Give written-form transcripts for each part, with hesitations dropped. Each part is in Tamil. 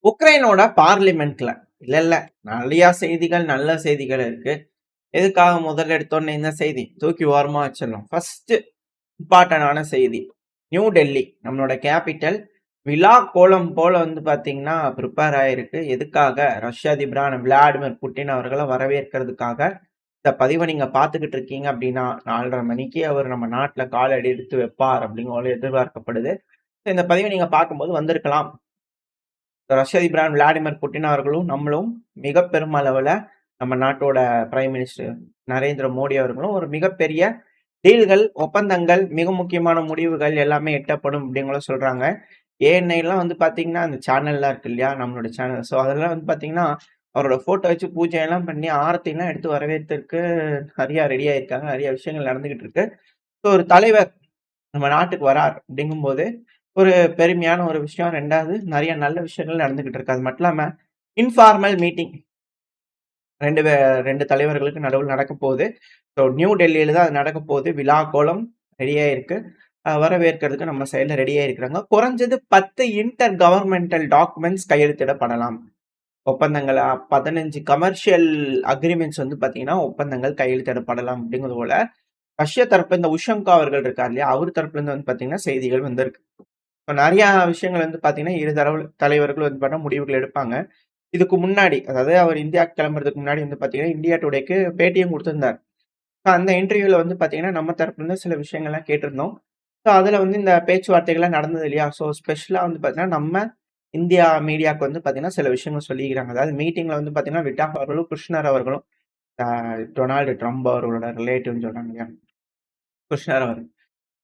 உக்ரைனோட பார்லிமெண்ட்ல இல்ல நிறைய செய்திகள், நல்ல செய்திகள் இருக்கு. எதுக்காக முதல்ல எடுத்தோன்னே இந்த செய்தி தூக்கி ஓரமா வச்சிடலாம். ஃபர்ஸ்ட் இம்பார்ட்டன்டான செய்தி. நியூ டெல்லி நம்மளோட கேபிட்டல் விழா கோலம் போல வந்து பாத்தீங்கன்னா ப்ரிப்பேர் ஆயிருக்கு. எதுக்காக? ரஷ்ய அதிபரான விளாடிமிர் புட்டின் அவர்களை வரவேற்கிறதுக்காக. இந்த பதிவை நீங்க பார்த்துக்கிட்டு இருக்கீங்க அப்படின்னா 4:30 மணிக்கு அவர் நம்ம நாட்டுல காலடி எடுத்து வைப்பார் அப்படிங்கிற எதிர்பார்க்கப்படுது. இந்த பதிவை நீங்க பார்க்கும்போது வந்திருக்கலாம். ரஷ்ய அதிபர் விளாடிமிர் புட்டின் அவர்களும் நம்மளும் மிக பெரும் அளவுல நம்ம நாட்டோட பிரைம் மினிஸ்டர் நரேந்திர மோடி அவர்களும் ஒரு மிகப்பெரிய டீல்கள், ஒப்பந்தங்கள், மிக முக்கியமான முடிவுகள் எல்லாமே எட்டப்படும் அப்படிங்கிற சொல்றாங்க. ஏஎன்ஐலாம் வந்து பாத்தீங்கன்னா அந்த சேனல்லாம் இருக்கு இல்லையா, நம்மளோட சேனல். ஸோ அதெல்லாம் வந்து பாத்தீங்கன்னா அவரோட போட்டோ வச்சு பூஜை எல்லாம் பண்ணி ஆரத்திலாம் எடுத்து வரவேற்கிறதுக்கு நிறைய ரெடி ஆயிருக்காங்க. நிறைய விஷயங்கள் நடந்துகிட்டு இருக்கு. ஸோ ஒரு தலைவர் நம்ம நாட்டுக்கு வரார் அப்படிங்கும்போது ஒரு பெருமையான ஒரு விஷயம். 2வது நிறைய நல்ல விஷயங்கள் நடந்துகிட்டு இருக்கு. அது மட்டும் இல்லாம இன்ஃபார்மல் மீட்டிங் 2 தலைவர்களுக்கு நடுவில் நடக்க போகுது. ஸோ நியூ டெல்லியில தான் அது நடக்க போகுது. விழா கோலம் ரெடியா இருக்கு. வரவேற்கிறதுக்கு நம்ம சைடுல ரெடியா இருக்கிறாங்க. குறைஞ்சது 10 இன்டர் கவர்மெண்டல் டாக்குமெண்ட்ஸ் கையெழுத்திடப்படலாம். ஒப்பந்தங்கள் 15 கமர்ஷியல் அக்ரிமெண்ட்ஸ் வந்து பாத்தீங்கன்னா ஒப்பந்தங்கள் கையெழுத்திடப்படலாம் அப்படிங்கிறது போல ரஷ்ய தரப்பு இந்த உஷங்கா அவர்கள் இருக்கார் இல்லையா, அவர் தரப்புல இருந்து வந்து பாத்தீங்கன்னா செய்திகள் வந்திருக்கு. இப்போ நிறைய விஷயங்கள் வந்து பாத்தீங்கன்னா இரு தலைவர்கள் வந்து பண்ண முடிவுகள் எடுப்பாங்க. இதுக்கு முன்னாடி, அதாவது அவர் இந்தியாவுக்கு கிளம்புறதுக்கு முன்னாடி வந்து பாத்தீங்கன்னா இந்தியா டுடேக்கு பேட்டியும் கொடுத்திருந்தார். அந்த இன்டர்வியூல வந்து பாத்தீங்கன்னா நம்ம தரப்புல இருந்து சில விஷயங்கள்லாம் கேட்டிருந்தோம். ஸோ அதுல வந்து இந்த பேச்சுவார்த்தைகள்லாம் நடந்தது இல்லையா. ஸோ ஸ்பெஷலா வந்து பாத்தீங்கன்னா நம்ம இந்தியா மீடியாவுக்கு வந்து பாத்தீங்கன்னா சில விஷயங்கள் சொல்லிக்கிறாங்க. அதாவது மீட்டிங்ல வந்து பாத்தீங்கன்னா விட்டாக் அவர்களும் கிருஷ்ணர் அவர்களும் டொனால்டு ட்ரம்ப் அவர்களோட ரிலேட்டிவ்னு சொல்றாங்க இல்லையா, கிருஷ்ணர் அவர்.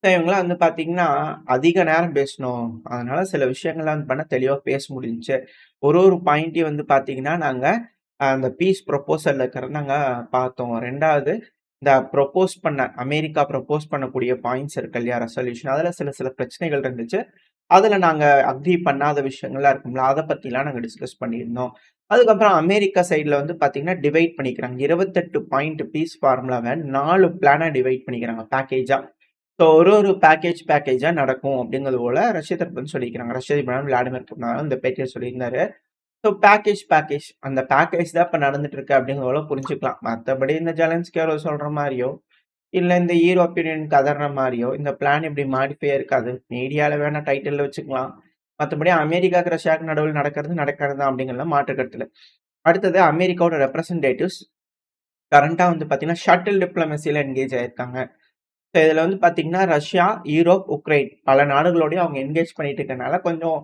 இவங்கலாம் வந்து பாத்தீங்கன்னா அதிக நேரம் பேசணும். அதனால சில விஷயங்கள்லாம் வந்து பண்ண தெளிவா பேச முடிஞ்சுச்சு. ஒரு பாயிண்ட்டையும் வந்து பாத்தீங்கன்னா நாங்க அந்த பீஸ் ப்ரொபோசல்ல இருக்கிறத நாங்க பார்த்தோம். 2வது இந்த அமெரிக்கா ப்ரொபோஸ் பண்ணக்கூடிய பாயிண்ட்ஸ் இருக்கு இல்லையா, ரெசல்யூஷன். அதுல சில சில பிரச்சனைகள் இருந்துச்சு. அதுல நாங்க அக்ரி பண்ணாத விஷயங்கள்லாம் இருக்கும்ல, அத பத்திலாம் நாங்க டிஸ்கஸ் பண்ணியிருந்தோம். அதுக்கப்புறம் அமெரிக்கா சைடுல வந்து பாத்தீங்கன்னா டிவைட் பண்ணிக்கிறாங்க. 28 பாயிண்ட் பீஸ் ஃபார்முலாவ 4 பிளானா டிவைட் பண்ணிக்கிறாங்க பேக்கேஜா. ஸோ ஒரு பேக்கேஜா நடக்கும் அப்படிங்கிறது போல ரஷ்ய தரப்பு வந்து சொல்லிக்கிறாங்க. ரஷ்ய அதிபர் விளாடிமிர் புட்டின் இந்த பேட்டியில சொல்லியிருந்தாரு. ஸோ பேக்கேஜ் அந்த பேக்கேஜ் தான் இப்ப நடந்துட்டு இருக்கு அப்படிங்கிறது போல புரிஞ்சுக்கலாம். மத்தபடி இந்த ஜெலன்ஸ்கி அவர்கள் சொல்ற மாரியோ, இல்ல இந்த யூரோப்பியன் யூனியன் கதர்ற மாரியோ இந்த பிளான் இப்படி மாடிஃபை இருக்காது. மீடியால வேணா டைட்டில்ல வச்சுக்கலாம். மத்தபடி அமெரிக்காவுக்கு ரஷ்யாவுக்கு நடுவில் நடக்கிறது தான் அப்படிங்கிறதுல மாற்று கருத்து இல்ல. அடுத்தது அமெரிக்காவோட ரெப்ரசன்டேட்டிவ்ஸ் கரண்டா வந்து பாத்தீங்கன்னா ஷட்டில் டிப்ளமசில என்கேஜ் ஆயிருக்காங்க. ஸோ இதுல வந்து பாத்தீங்கன்னா ரஷ்யா, யூரோப், உக்ரைன் பல நாடுகளோடயும் அவங்க என்கேஜ் பண்ணிட்டு இருக்கனால கொஞ்சம்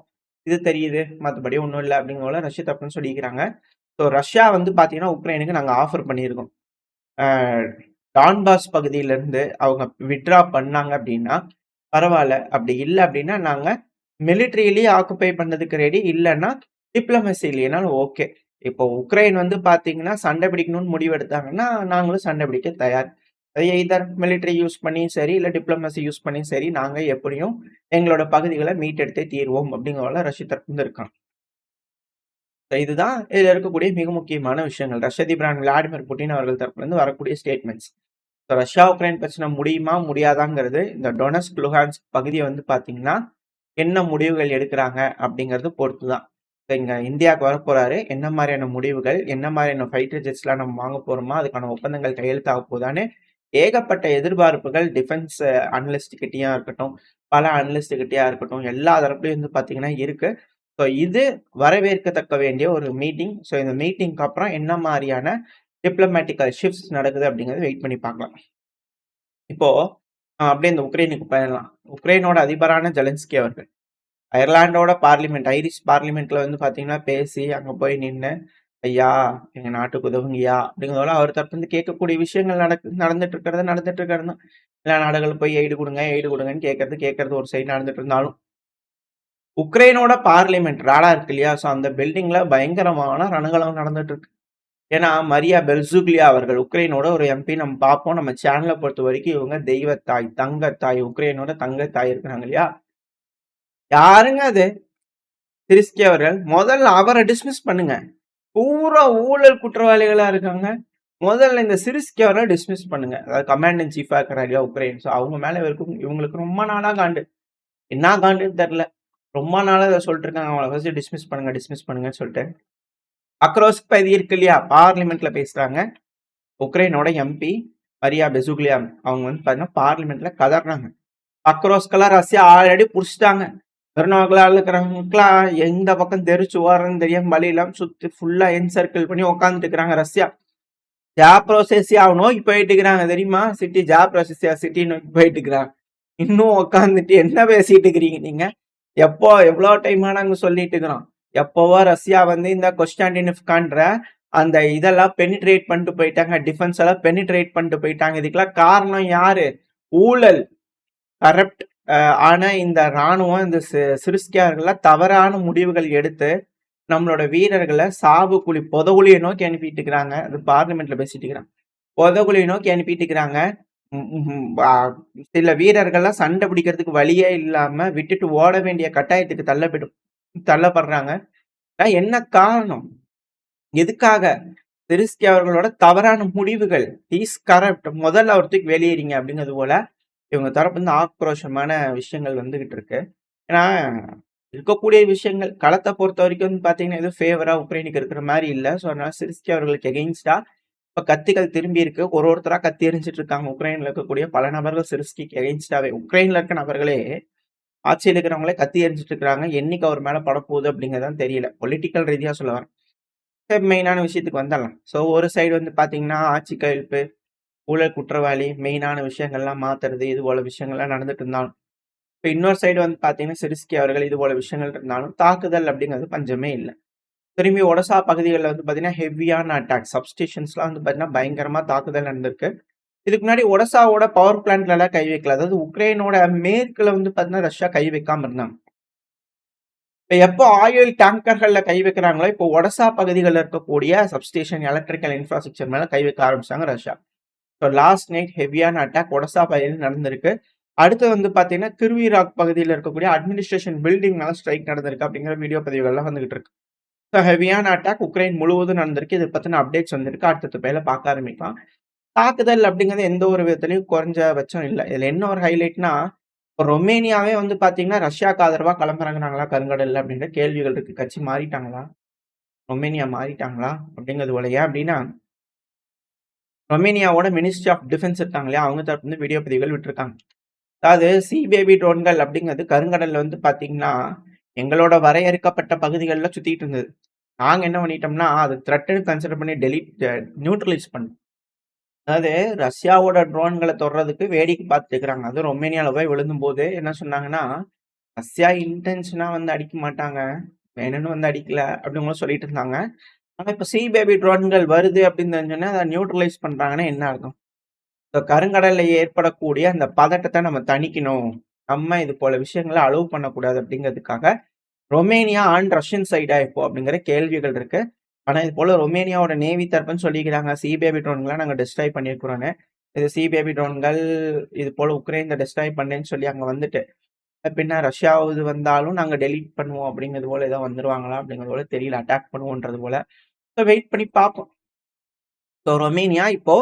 இது தெரியுது. மத்தபடி ஒண்ணும் இல்ல அப்படிங்கிற ரஷ்ய தரப்புன்னு சொல்லிக்கிறாங்க. ஸோ ரஷ்யா வந்து பாத்தீங்கன்னா உக்ரைனுக்கு நாங்க ஆஃபர் பண்ணியிருக்கோம். அ டான்பாஸ் பகுதியிலிருந்து அவங்க வித்ட்ரா பண்ணாங்க அப்படின்னா பரவால்ல. அப்படி இல்ல அப்படின்னா நாங்க மிலிட்டரியிலேயே ஆக்குபை பண்ணதுக்கு ரெடி. இல்லன்னா டிப்ளமசிலனாலும் ஓகே. இப்போ உக்ரைன் வந்து பாத்தீங்கன்னா சண்டை பிடிக்கணும்னு முடிவு எடுத்தாங்கன்னா நாங்களும் சண்டை பிடிக்க தயார். எய்தர் மிலிட்டரி யூஸ் பண்ணியும் சரி, இல்ல டிப்ளமசி யூஸ் பண்ணியும் சரி, நாங்க எப்படியும் எங்களோட பகுதிகளை மீட்டெடுத்தே தீர்வோம் அப்படிங்கிறதுல ரஷ்ய தரப்பு இருக்காங்க. இதுதான் இதுல இருக்கக்கூடிய மிக முக்கியமான விஷயங்கள். ரஷ்ய அதிபர் விளாடிமிர் புட்டின் அவர்கள் தரப்புல இருந்து வரக்கூடிய ஸ்டேட்மெண்ட்ஸ். ரஷ்யா உக்ரைன் பிரச்சனை முடியுமா முடியாதாங்கிறது இந்த டொனஸ்க் லுஹான்ஸ்க் பகுதியை வந்து பாத்தீங்கன்னா என்ன முடிவுகள் எடுக்கிறாங்க அப்படிங்கறது பொறுத்து தான். இங்க இந்தியாவுக்கு வரப்போறாரு. என்ன மாதிரியான முடிவுகள், என்ன மாதிரியான ஃபைட்டர் ஜெட்ஸ் எல்லாம் நம்ம வாங்க போறோமா, அதுக்கான ஒப்பந்தங்கள் கையெழுத்தாக போதான்னு ஏகப்பட்ட எதிர்பார்ப்புகள் டிஃபென்ஸ் அனலிஸ்ட் கிட்டயா இருக்கட்டும், பல அனலிஸ்ட் கிட்டயா இருக்கட்டும், எல்லா தரப்புலையும் வந்து பாத்தீங்கன்னா இருக்கு. ஸோ இது வரவேற்கத்தக்க வேண்டிய ஒரு மீட்டிங். ஸோ இந்த மீட்டிங்க்கு அப்புறம் என்ன மாதிரியான டிப்ளமேட்டிக்கல் ஷிஃப்ட்ஸ் நடக்குது அப்படிங்கறத வெயிட் பண்ணி பார்க்கலாம். இப்போ அப்படியே இந்த உக்ரைனுக்கு போயிடலாம். உக்ரைனோட அதிபரான ஜெலன்ஸ்கி அவர்கள் அயர்லாண்டோட ஐரிஷ் பார்லிமெண்ட்ல வந்து பாத்தீங்கன்னா பேசி அங்க போய் நின்னு ஐயா எங்க நாட்டுக்கு உதவுங்கய்யா அப்படிங்கிறதோட அவர் தரப்பு வந்து கேட்கக்கூடிய விஷயங்கள் நடந்துட்டு இருக்கிறது தான். எல்லா நாடுகளும் போய் எய்டு கொடுங்கன்னு கேட்கறது ஒரு சைடு நடந்துட்டு இருந்தாலும் உக்ரைனோட பார்லிமெண்ட் ராடா இருக்கு இல்லையா, ஸோ அந்த பில்டிங்ல பயங்கரமான ரணகலம் நடந்துட்டு இருக்கு. ஏன்னா மரியா பெல்சுக்லியா அவர்கள் உக்ரைனோட ஒரு எம்பி நம்ம பார்ப்போம். நம்ம சேனலை பொறுத்த வரைக்கும் இவங்க தெய்வத்தாய், தங்கத்தாய், உக்ரைனோட தங்கத்தாய் இருக்கிறாங்க இல்லையா. யாருங்க அது? சிரிஸ்கி அவர்கள் முதல்ல அவரை டிஸ்மிஸ் பண்ணுங்க. பூரா ஊழல் குற்றவாளிகளா இருக்காங்க. முதல்ல இந்த சிரிஸ்கி அவரை டிஸ்மிஸ் பண்ணுங்க. அதாவது கமாண்ட் இன் சீஃபா இருக்கிறாரு இல்லையா உக்ரைன். ஸோ அவங்க மேல இவங்களுக்கு ரொம்ப நாளா காண்டு. என்ன காண்டுன்னு தெரியல. ரொம்ப நாளா இத சொல்லிட்டு இருக்காங்க. அவங்கள ஃபர்ஸ்ட் டிஸ்மிஸ் பண்ணுங்க, டிஸ்மிஸ் பண்ணுங்கன்னு சொல்லிட்டு. அக்ரோஸ்க் பகுதி இருக்கு இல்லையா? பார்லிமெண்ட்ல பேசுறாங்க. உக்ரைனோட எம்பி மரியா பெசுக்லியான் அவங்க வந்து பார்த்தீங்கன்னா பார்லிமெண்ட்ல கதறாங்க. அக்ரோஸ்கெல்லாம் ரஷ்யா ஆல்ரெடி புடிச்சுட்டாங்க. பெருநோக்கலா இருக்கிறவங்களுக்குலாம் எந்த பக்கம் தெரிச்சு ஓடுறதுன்னு தெரியாம வழி இல்லாம சுத்தி ஃபுல்லா என்சர்க்கிள் பண்ணி உட்காந்துட்டு இருக்கிறாங்க ரஷ்யா. ஜாப்ரோசேசியா நோக்கி போயிட்டு இருக்கிறாங்க தெரியுமா? சிட்டி ஜாப்ரோசேசியா சிட்டி நோக்கி போயிட்டு இருக்கிறாங்க. இன்னும் உட்காந்துட்டு என்ன பேசிட்டு இருக்கிறீங்க நீங்க? எப்போ எவ்வளோ டைமா நாங்க சொல்லிட்டு இருக்கிறோம். எப்போவோ ரஷ்யா வந்து இந்த கொஸ்டாண்டினிஃப்கான்ற அந்த இதெல்லாம் பெனிட்ரேட் பண்ணிட்டு போயிட்டாங்க. டிஃபென்ஸ் எல்லாம் பெனிட்ரேட் பண்ணிட்டு போயிட்டாங்க. இதுக்கெல்லாம் காரணம் யாரு? ஊழல், கரப்ட் ஆனா இந்த ராணுவம் இந்த சிரிஸ்கியார்கள்லாம் தவறான முடிவுகள் எடுத்து நம்மளோட வீரர்களை சாவு குழி புதகுழியை நோக்கி அனுப்பிட்டு இருக்கிறாங்க. அது பார்லிமெண்ட்ல பேசிட்டு இருக்கிறாங்க. புதகுழியை நோக்கி அனுப்பிட்டு இருக்கிறாங்க. சில வீரர்கள்லாம் சண்டை பிடிக்கிறதுக்கு வழியே இல்லாம விட்டுட்டு ஓட வேண்டிய கட்டாயத்துக்கு தள்ளப்படுறாங்க. என்ன காரணம்? எதுக்காக? சிரிஸ்கி அவர்களோட தவறான முடிவுகள். Is corrupt. முதல்ல ஒருத்துக்கு வெளியேறீங்க அப்படிங்கிறது போல இவங்க தரப்பு வந்து ஆக்ரோஷமான விஷயங்கள் வந்துகிட்டு இருக்கு. ஏன்னா இருக்கக்கூடிய விஷயங்கள் களத்தை பொறுத்த வரைக்கும் வந்து பாத்தீங்கன்னா எதுவும் ஃபேவரா உக்ரைனுக்கு இருக்கிற மாதிரி இல்லை. ஸோ அதனால சிரிஸ்கி அவர்களுக்கு எகெயின்ஸ்டா இப்ப கத்திகள் திரும்பி இருக்கு. ஒருத்தரா கத்தி எரிஞ்சிட்டு இருக்காங்க. உக்ரைன்ல இருக்கக்கூடிய பல நபர்கள் சிரிஸ்கிக்கு எகெயின்ஸ்டாவே உக்ரைன்ல இருக்க நபர்களே ஆட்சியில் இருக்கிறவங்களே கத்தி எரிஞ்சிட்டு இருக்காங்க. என்னைக்கு அவர் மேல படப்போகுது அப்படிங்கறதான் தெரியல. பொலிட்டிக்கல் ரீதியா சொல்ல வரேன். மெயினான விஷயத்துக்கு வந்துடலாம். ஸோ ஒரு சைடு வந்து பாத்தீங்கன்னா ஆட்சி கவிழ்ப்பு, ஊழல் குற்றவாளி, மெயினான விஷயங்கள்லாம் மாத்துறது, இது போல விஷயங்கள்லாம் நடந்துட்டு இருந்தாலும், இப்போ இன்னொரு சைடு வந்து பாத்தீங்கன்னா சிரிஸ்கி அவர்கள் இது போல விஷயங்கள் இருந்தாலும் தாக்குதல் அப்படிங்கிறது பஞ்சமே இல்லை. திரும்பி ஒடசா பகுதிகளில் வந்து பாத்தீங்கன்னா ஹெவியான அட்டாக், சப்ஸ்டேஷன்ஸ்லாம் வந்து பாத்தீங்கன்னா பயங்கரமா தாக்குதல் நடந்திருக்கு. இதுக்கு முன்னாடி ஒடசாவோட பவர் பிளான்ட்ல எல்லாம் கை வைக்கல. அதாவது உக்ரைனோட மேற்குல வந்து பாத்தீங்கன்னா ரஷ்யா கை வைக்காம இருந்தாங்க. இப்போ எப்போ ஆயில் டேங்கர்கள்ல கை வைக்கிறாங்களோ இப்போ ஒடசா பகுதிகளில் இருக்கக்கூடிய சப்ஸ்டேஷன், எலக்ட்ரிக்கல் இன்ஃப்ராஸ்ட்ரக்சர் மேல கை வைக்க ஆரம்பிச்சாங்க ரஷ்யா. ஸோ லாஸ்ட் நைட் ஹெவியான அட்டாக் ஒடசா பகுதியில் நடந்திருக்கு. அடுத்து வந்து பாத்தீங்கன்னா திருவிராக் பகுதியில் இருக்கக்கூடிய அட்மினிஸ்ட்ரேஷன் பில்டிங் மேல ஸ்ட்ரைக் நடந்திருக்கு அப்படிங்கிற வீடியோ பதிவுகள்லாம் வந்துகிட்டு இருக்கு. ஸோ ஹெவியான அட்டாக் உக்ரைன் முழுவதும் நடந்திருக்கு. இதை பத்தின அப்டேட்ஸ் வந்திருக்கு. அடுத்த பேர்ல பார்க்க ஆரம்பிக்கலாம். தாக்குதல் அப்படிங்கிறது எந்த ஒரு விதத்திலையும் குறைஞ்சபட்சம் இல்லை. இதுல என்ன ஒரு ஹைலைட்னா ரொமேனியாவே வந்து பாத்தீங்கன்னா ரஷ்யாவுக்கு ஆதரவா கிளம்புறாங்கனாங்களா கருங்கடல்ல அப்படின்ற கேள்விகள் இருக்கு. கட்சி மாறிட்டாங்களா? ரொமேனியா மாறிட்டாங்களா? அப்படிங்கிறது போல. ஏன் அப்படின்னா ரொமேனியாவோட மினிஸ்ட்ரி ஆஃப் டிஃபென்ஸ் இருக்காங்க இல்லையா? அவங்க தரப்பு வந்து வீடியோ பதிவுகள் விட்டுருக்காங்க. அதாவது சி பேபி ட்ரோன்கள் அப்படிங்கிறது கருங்கடல்ல வந்து பாத்தீங்கன்னா எங்களோட வரையறுக்கப்பட்ட பகுதிகளில் சுத்திட்டு இருந்தது. நாங்க என்ன பண்ணிட்டோம்னா அது த்ரெட்னு கன்சிடர் பண்ணி நியூட்ரலைஸ் பண்ணோம். அதாவது ரஷ்யாவோட ட்ரோன்களை தொடுறதுக்கு வேடிக்கை பார்த்துட்டு இருக்கிறாங்க. அதுவும் ரொமேனியால போய் விழுந்தும் போது என்ன சொன்னாங்கன்னா ரஷ்யா இன்டென்ஷனா வந்து அடிக்க மாட்டாங்க, வேணும்னு வந்து அடிக்கல அப்படின்னு சொல்லிட்டு இருந்தாங்க. ஆனா இப்ப சி பேபி ட்ரோன்கள் வருது அப்படின்னு தெரிஞ்சோன்னா அதை நியூட்ரலைஸ் பண்றாங்கன்னா என்ன அர்த்தம்? கருங்கடல்ல ஏற்படக்கூடிய அந்த பதட்டத்தை நம்ம தணிக்கணும். நம்ம இது போல விஷயங்களை அலோவ் பண்ணக்கூடாது அப்படிங்கிறதுக்காக ரொமேனியா அண்ட் ரஷ்யன் சைடா இப்போ அப்படிங்கிற கேள்விகள் இருக்கு. ஆனா இது போல ரொமேனியாவோட நேவி தரப்புன்னு சொல்லிக்கிறாங்க சி பேபி ட்ரோன்களை நாங்க டிஸ்ட்ராய் பண்ணியிருக்கிறோன்னு. இது சி பேபி ட்ரோன்கள் இது போல உக்ரைன் டிஸ்ட்ராய் பண்ணேன்னு சொல்லி அங்க வந்துட்டு பின்ன ரஷ்யாவது வந்தாலும் நாங்க டெலீட் பண்ணுவோம் அப்படிங்கிறது போல ஏதோ வந்துருவாங்களா அப்படிங்கிறது போல தெரியல. அட்டாக் பண்ணுவோன்றது போல. வெயிட் பண்ணி பார்ப்போம். ஸோ ரொமேனியா இப்போ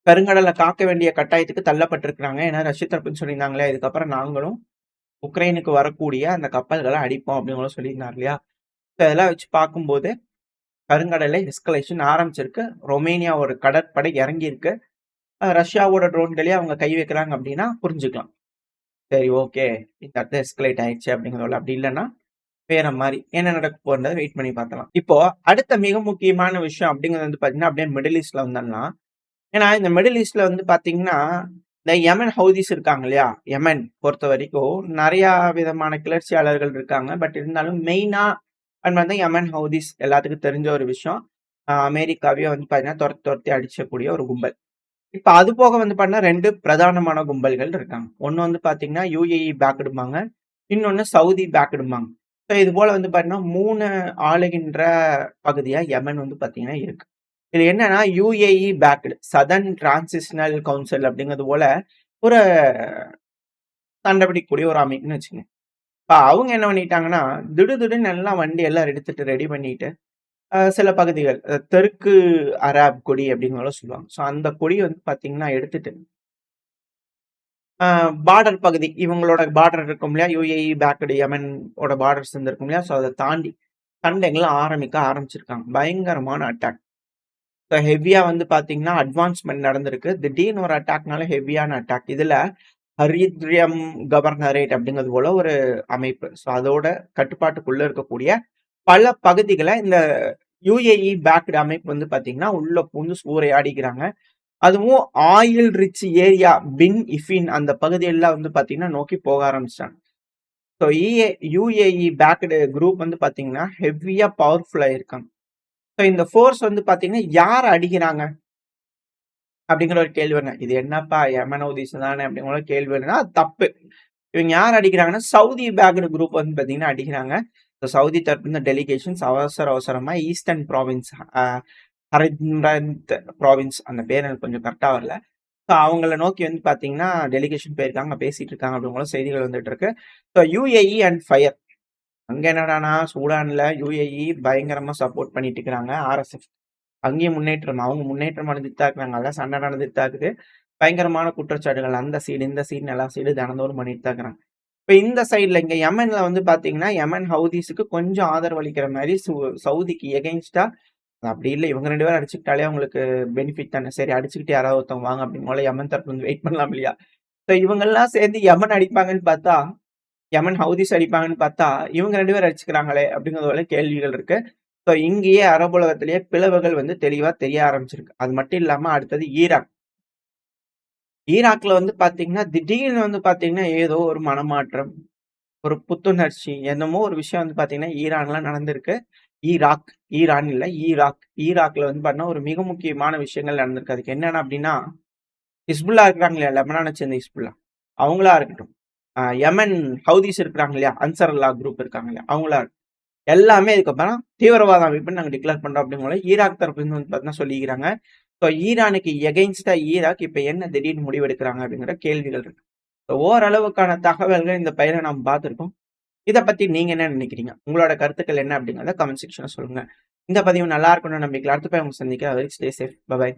கருங்கடலை காக்க வேண்டிய கட்டாயத்துக்கு தள்ளப்பட்டிருக்கிறாங்க. ஏன்னா ரஷ்ய தரப்புன்னு சொல்லியிருந்தாங்களே இதுக்கப்புறம் நாங்களும் உக்ரைனுக்கு வரக்கூடிய அந்த கப்பல்களை அடிப்போம் அப்படின்னு சொல்லியிருந்தாங்க இல்லையா? இதெல்லாம் வச்சு பார்க்கும்போது கருங்கடலை எஸ்கலேஷன் ஆரம்பிச்சிருக்கு. ரொமேனியாவோட கடற்படை இறங்கியிருக்கு. ரஷ்யாவோட ட்ரோன்களே அவங்க கை வைக்கிறாங்க அப்படின்னா புரிஞ்சுக்கலாம். சரி ஓகே இந்த இடத்துல எஸ்கலேட் ஆயிடுச்சு அப்படிங்கிறத. அப்படி இல்லைன்னா வேற மாதிரி என்ன நடக்க போறதை வெயிட் பண்ணி பார்க்கலாம். இப்போ அடுத்த மிக முக்கியமான விஷயம் அப்படிங்கிறது வந்து பாத்தீங்கன்னா அப்படியே மிடில் ஈஸ்ட்ல வந்தோம்னா, ஏன்னா இந்த மிடில் ஈஸ்ட்ல வந்து பாத்தீங்கன்னா இந்த யமன் ஹவுதிஸ் இருக்காங்க இல்லையா? யமன் பொறுத்த வரைக்கும் நிறைய விதமான கிளர்ச்சியாளர்கள் இருக்காங்க. பட் இருந்தாலும் மெயினா வந்து யமன் ஹவுதிஸ் எல்லாத்துக்கும் தெரிஞ்ச ஒரு விஷயம். அமெரிக்காவே வந்து பாத்தீங்கன்னா துரத்தி அடிச்சக்கூடிய ஒரு கும்பல். இப்ப அது போக வந்து பாத்தீங்கன்னா 2 பிரதானமான கும்பல்கள் இருக்காங்க. ஒண்ணு வந்து பாத்தீங்கன்னா யுஏஇ பேக்டும்பாங்க. இன்னொன்னு சவுதி பேக்டும்பாங்க. ஸோ இது போல வந்து பாத்தீங்கன்னா 3 ஆளுகின்ற பகுதியா யமன் வந்து பாத்தீங்கன்னா இருக்கு. இது என்னன்னா UAE backed southern transitional council அப்படிங்கிறது போல ஒரு சண்டை பிடிக்கக்கூடிய ஒரு அமைப்புன்னு வச்சுங்க. இப்ப அவங்க என்ன பண்ணிட்டாங்கன்னா திடுதிடுன்னு எல்லாம் வண்டி எல்லாம் எடுத்துட்டு ரெடி பண்ணிட்டு சில பகுதிகள் தெற்கு அராப் கொடி அப்படிங்கிறத சொல்லுவாங்க. ஸோ அந்த கொடி வந்து பாத்தீங்கன்னா எடுத்துட்டு பார்டர் பகுதி இவங்களோட பார்டர் இருக்கும் இல்லையா? யுஏஇ பேக்டு யெமன் ஓட பார்டர்ஸ் இருக்கும் இல்லையா? ஸோ அத தாண்டி சண்டைகள ஆரம்பிச்சிருக்காங்க. பயங்கரமான அட்டாக். ஸோ ஹெவியா வந்து பார்த்தீங்கன்னா, அட்வான்ஸ்மென்ட் நடந்திருக்கு. திடீர்னு ஒரு அட்டாக்னால ஹெவியான அட்டாக். இதுல ஹரித்ரியம் கவர்னரேட் அப்படிங்கிறது போல ஒரு அமைப்பு. ஸோ அதோட கட்டுப்பாட்டுக்குள்ள இருக்கக்கூடிய பல பகுதிகள இந்த யுஏஇ பேக்டு அமைப்பு வந்து பார்த்தீங்கன்னா, உள்ள புகுந்து சூறையாடிக்கிறாங்க. அதுவும் ஆயில் ரிச் ஏரியா பின் இஃபின் அந்த பகுதியெல்லாம் வந்து பார்த்தீங்கன்னா, நோக்கி போக ஆரம்பிச்சுட்டாங்க. ஸோ யுஏஇ பேக்டு குரூப் வந்து பார்த்தீங்கன்னா, ஹெவியா பவர்ஃபுல்லா இருக்காங்க. ஸோ இந்த ஃபோர்ஸ் வந்து பார்த்தீங்கன்னா, யார அடிக்கிறாங்க? அப்படிங்கிற ஒரு கேள்வி வருங்க. இது என்னப்பா யெமன் ஹூதிஸ் தானே அப்படிங்கிற ஒரு கேள்வி வருதுன்னா, அது தப்பு. இவங்க யார் அடிக்கிறாங்கன்னா, சவுதி பேக்டு குரூப் வந்து பார்த்தீங்கன்னா அடிக்கிறாங்க. ஸோ சவுதி தரப்பு இந்த டெலிகேஷன்ஸ் அவசரமா ஈஸ்டர்ன் ப்ராவின்ஸ் ஹரத்ரந்த் ப்ராவின்ஸ் அந்த பேர் எனக்கு கொஞ்சம் கரெக்ட்டா வரல. ஸோ அவங்கள நோக்கி வந்து பார்த்தீங்கன்னா, டெலிகேஷன் போயிருக்காங்க, பேசிட்டு இருக்காங்க அப்படிங்கிற செய்திகள் வந்துட்டு இருக்கு. So UAE and fire. அங்க என்னடான்னா, சூடான்ல யுஏஇ பயங்கரமா சப்போர்ட் பண்ணிட்டு இருக்கிறாங்க ஆர்எஸ்எஃப். அங்கேயும் முன்னேற்றம். அவங்க முன்னேற்றம் அடைஞ்சுட்டு தான் இருக்காங்க. அதான் சண்டை நடந்துட்டு தான் இருக்குது. பயங்கரமான குற்றச்சாட்டுகள் அந்த சைடு, இந்த சைடுன்னு எல்லா சைடும் தினந்தோறும் பண்ணிட்டு தான் இருக்கிறாங்க. இப்ப இந்த சைடுல இங்க யெமன்ல வந்து பார்த்தீங்கன்னா, யெமன் ஹவுதீஸ்க்கு கொஞ்சம் ஆதரவு அளிக்கிற மாரி சவுதிக்கு எகைன்ஸ்டா அப்படி இல்ல. இவங்க 2 பேரும் அடிச்சுக்கிட்டாலே அவங்களுக்கு பெனிஃபிட் தானே. சரி அடிச்சுக்கிட்டு யாராவது ஒருத்தவங்க வாங்க அப்படின்னு போல யெமன் தரப்புல இருந்து வெயிட் பண்ணலாம் இல்லையா? ஸோ இவங்கலாம் சேர்ந்து யெமன் அடிப்பாங்கன்னு பார்த்தா, யெமன் ஹவுதீஸ் அடிப்பாங்கன்னு பார்த்தா, இவங்க 2 பேரும் அடிச்சுக்கிறாங்களே அப்படிங்கிறது போல கேள்விகள் இருக்கு. ஸோ இங்கேயே அரபு உலகத்திலேயே பிளவுகள் வந்து தெளிவா தெரிய ஆரம்பிச்சிருக்கு. அது மட்டும் இல்லாம அடுத்தது ஈராக். ஈராக்ல வந்து பார்த்தீங்கன்னா, திடீர்னு வந்து பார்த்தீங்கன்னா, ஏதோ ஒரு மனமாற்றம், ஒரு புத்துணர்ச்சி என்னமோ ஒரு விஷயம் வந்து பார்த்தீங்கன்னா, ஈரான்ல நடந்திருக்கு. ஈராக், ஈரான் இல்ல ஈராக். ஈராக்ல வந்து பார்த்தீங்கன்னா, ஒரு மிக முக்கியமான விஷயங்கள் நடந்திருக்கு. அதுக்கு என்னென்ன அப்படின்னா, ஹிஸ்புல்லா இருக்கிறாங்க இல்லையா? லெபனான சேர்ந்த ஹிஸ்புல்லா. அவங்களா இருக்கட்டும். யெமன் ஹவுதீஸ் இருக்கிறாங்க இல்லையா? அன்சார் அல்லாஹ் குரூப் இருக்காங்க இல்லையா? அவங்களா எல்லாமே இதுக்கப்புறம் தீவிரவாத அமைப்புன்னு நாங்க டிக்ளேர் பண்றோம் அப்படிங்கிற ஈராக் தரப்புல வந்து பார்த்தீங்கன்னா சொல்லிக்கிறாங்க. ஸோ ஈரானுக்கு எகைன்ஸ்டா ஈராக் இப்ப என்ன திடீர்னு முடிவெடுக்கிறாங்க அப்படிங்கிற கேள்விகள் இருக்கு. ஓரளவுக்கான தகவல்கள் இந்த பயிரை நாம் பார்த்திருக்கோம். இத பத்தி நீங்க என்ன நினைக்கிறீங்க? உங்களோட கருத்துக்கள் என்ன அப்படிங்கிறத கமெண்ட் செக்ஷன்ல சொல்லுங்க. இந்த பதிவு நல்லா இருக்கும்னு நம்பிக்கையில அடுத்த பதிவு உங்களை சந்திக்கிறேன். அது வரைக்கும் ஸ்டே சேஃப். பை.